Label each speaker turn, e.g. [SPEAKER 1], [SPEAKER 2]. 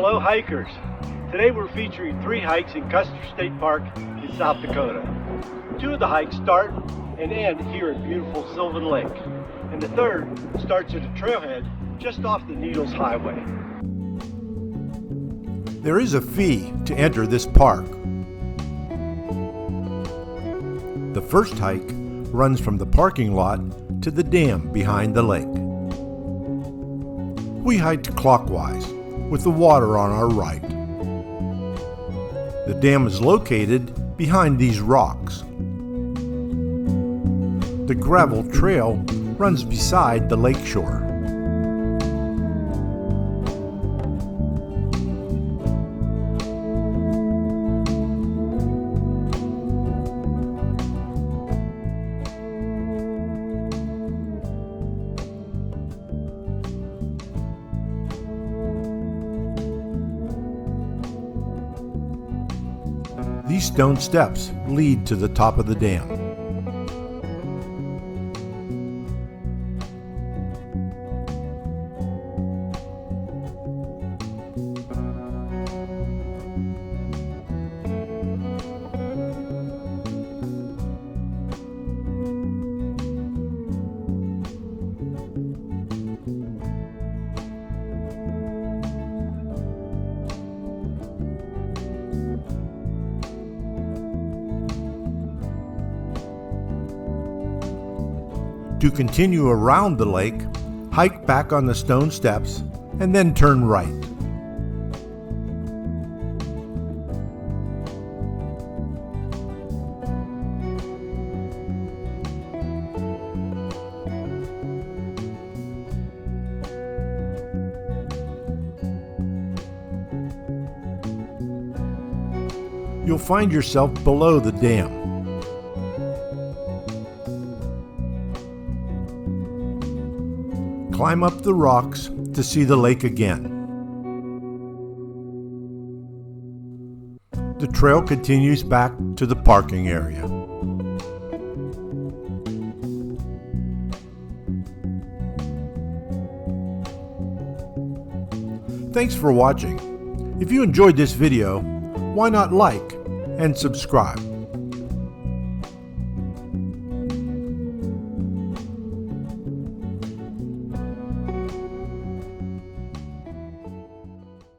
[SPEAKER 1] Hello hikers! Today we're featuring 3 hikes in Custer State Park in South Dakota. 2 of the hikes start and end here at beautiful Sylvan Lake, and the 3rd starts at a trailhead just off the Needles Highway.
[SPEAKER 2] There is a fee to enter this park. The first hike runs from the parking lot to the dam behind the lake. We hiked clockwise with the water on our right. The dam is located behind these rocks. The gravel trail runs beside the lake shore. These stone steps lead to the top of the dam. To continue around the lake, hike back on the stone steps and then turn right. You'll find yourself below the dam. Climb up the rocks to see the lake again. The trail continues back to the parking area. Thanks for watching. If you enjoyed this video, why not like and subscribe?